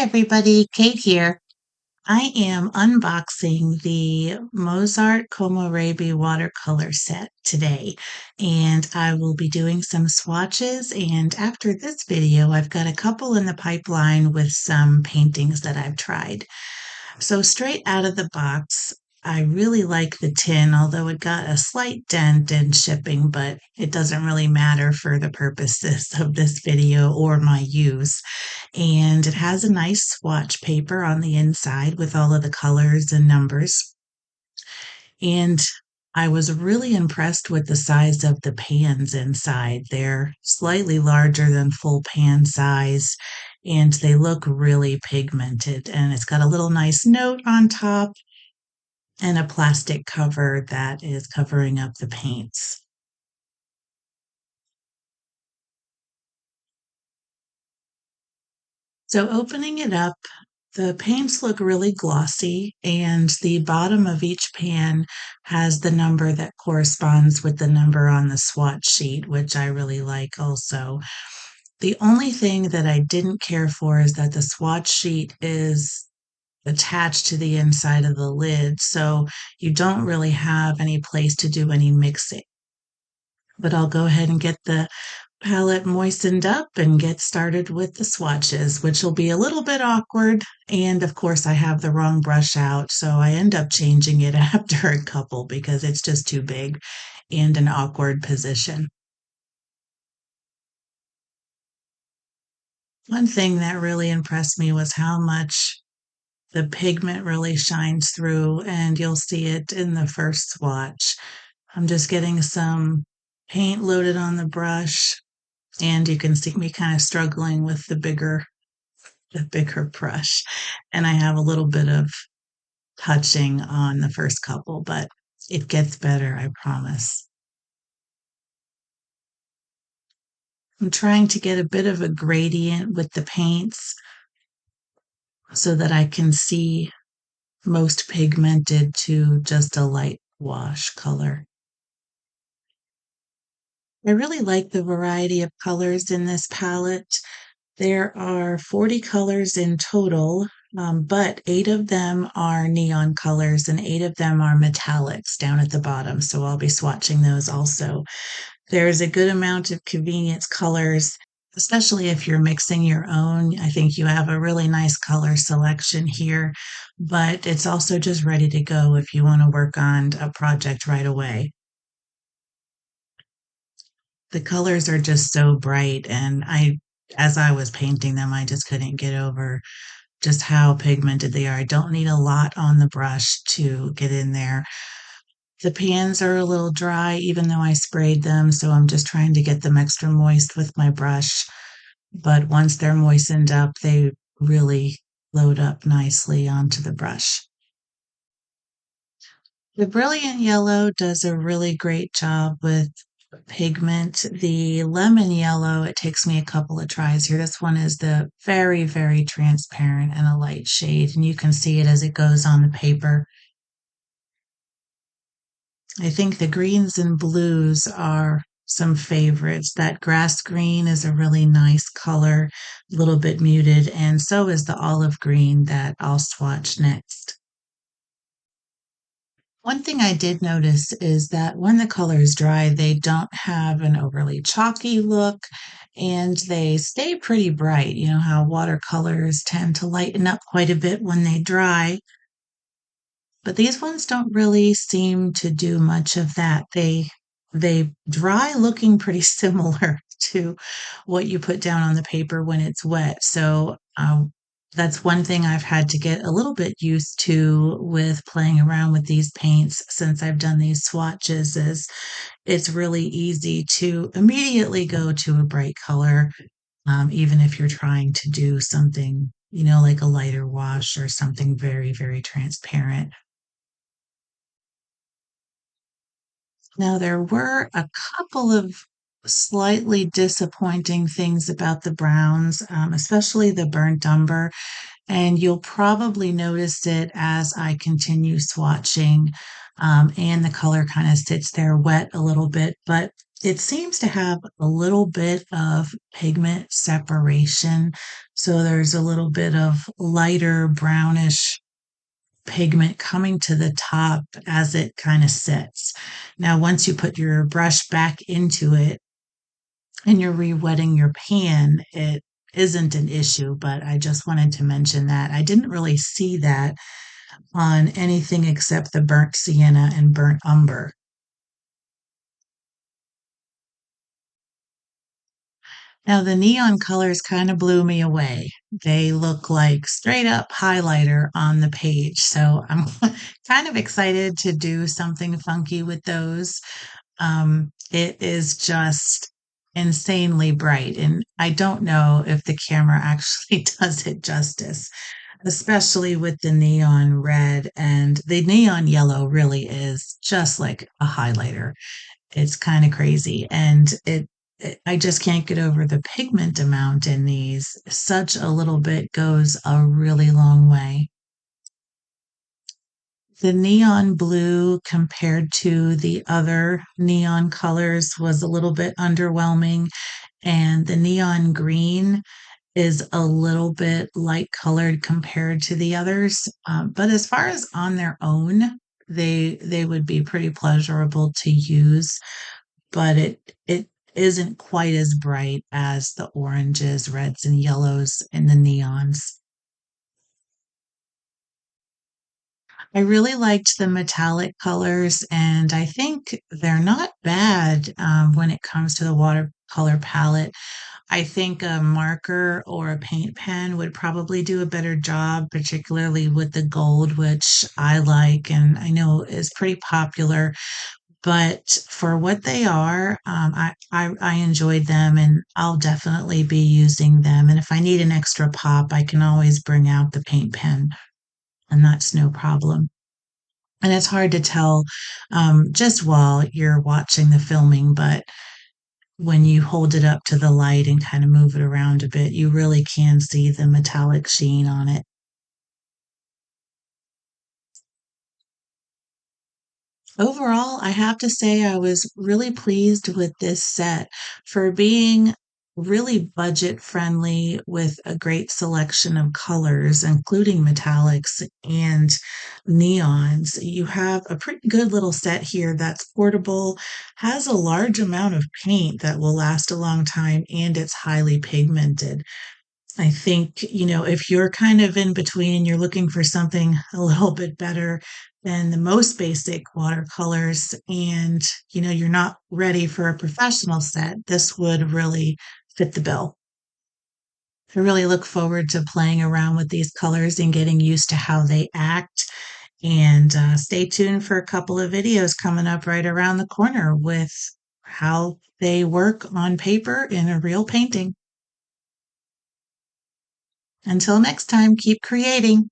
everybody, Kate here. I am unboxing the MozArt Komorebi Watercolor set today, and I will be doing some swatches. And after this video, I've got a couple in the pipeline with some paintings that I've tried. So straight out of the box, I really like the tin, although it got a slight dent in shipping, but it doesn't really matter for the purposes of this video or my use. And it has a nice swatch paper on the inside with all of the colors and numbers. And I was really impressed with the size of the pans inside. They're slightly larger than full pan size, and they look really pigmented. And it's got a little nice note on top and a plastic cover that is covering up the paints. So opening it up, the paints look really glossy, and the bottom of each pan has the number that corresponds with the number on the swatch sheet, which I really like also. The only thing that I didn't care for is that the swatch sheet is attached to the inside of the lid, so you don't really have any place to do any mixing. But I'll go ahead and get the palette moistened up and get started with the swatches, which will be a little bit awkward. And of course, I have the wrong brush out, so I end up changing it after a couple because it's just too big and an awkward position. One thing that really impressed me was how much the pigment really shines through, and you'll see it in the first swatch. I'm just getting some paint loaded on the brush, and you can see me kind of struggling with the bigger brush. And I have a little bit of touching on the first couple, but it gets better, I promise. I'm trying to get a bit of a gradient with the paints so that I can see most pigmented to just a light wash color. I really like the variety of colors in this palette. There are 40 colors in total, but 8 of them are neon colors and 8 of them are metallics down at the bottom. So I'll be swatching those also. There's a good amount of convenience colors, especially if you're mixing your own. I think you have a really nice color selection here, but it's also just ready to go if you want to work on a project right away. The colors are just so bright, and as I was painting them, I just couldn't get over just how pigmented they are. I don't need a lot on the brush to get in there. The pans are a little dry, even though I sprayed them, so I'm just trying to get them extra moist with my brush. But once they're moistened up, they really load up nicely onto the brush. The Brilliant Yellow does a really great job with pigment. The Lemon Yellow, it takes me a couple of tries here. This one is the very, very transparent and a light shade, and you can see it as it goes on the paper. I think the greens and blues are some favorites. That grass green is a really nice color, a little bit muted, and so is the olive green that I'll swatch next. One thing I did notice is that when the colors dry, they don't have an overly chalky look and they stay pretty bright. You know how watercolors tend to lighten up quite a bit when they dry, but these ones don't really seem to do much of that. They dry looking pretty similar to what you put down on the paper when it's wet. So that's one thing I've had to get a little bit used to with playing around with these paints since I've done these swatches is it's really easy to immediately go to a bright color, even if you're trying to do something, like a lighter wash or something very, very transparent. Now, there were a couple of slightly disappointing things about the browns, especially the burnt umber, and you'll probably notice it as I continue swatching, and the color kind of sits there wet a little bit. But It seems to have a little bit of pigment separation. So there's a little bit of lighter brownish pigment coming to the top as it kind of sets. Now, once you put your brush back into it and you're re-wetting your pan, it isn't an issue, but I just wanted to mention that. I didn't really see that on anything except the burnt sienna and burnt umber. Now, the neon colors kind of blew me away. They look like straight up highlighter on the page. So I'm kind of excited to do something funky with those. It is just insanely bright, and I don't know if the camera actually does it justice, especially with the neon red, and the neon yellow really is just like a highlighter. It's kind of crazy, and I just can't get over the pigment amount in these. Such a little bit goes a really long way. The neon blue compared to the other neon colors was a little bit underwhelming, and the neon green is a little bit light colored compared to the others. But as far as on their own, they would be pretty pleasurable to use, but it isn't quite as bright as the oranges, reds, and yellows in the neons. I really liked the metallic colors, and I think they're not bad when it comes to the watercolor palette. I think a marker or a paint pen would probably do a better job, particularly with the gold, which I like and I know is pretty popular. But for what they are, I enjoyed them and I'll definitely be using them. And if I need an extra pop, I can always bring out the paint pen, and that's no problem. And it's hard to tell just while you're watching the filming, but when you hold it up to the light and kind of move it around a bit, you really can see the metallic sheen on it. Overall, I have to say I was really pleased with this set for being really budget friendly with a great selection of colors, including metallics and neons. You have a pretty good little set here that's portable, has a large amount of paint that will last a long time, and it's highly pigmented. I think, if you're kind of in between and you're looking for something a little bit better than the most basic watercolors and, you're not ready for a professional set, this would really fit the bill. I really look forward to playing around with these colors and getting used to how they act. And stay tuned for a couple of videos coming up right around the corner with how they work on paper in a real painting. Until next time, keep creating.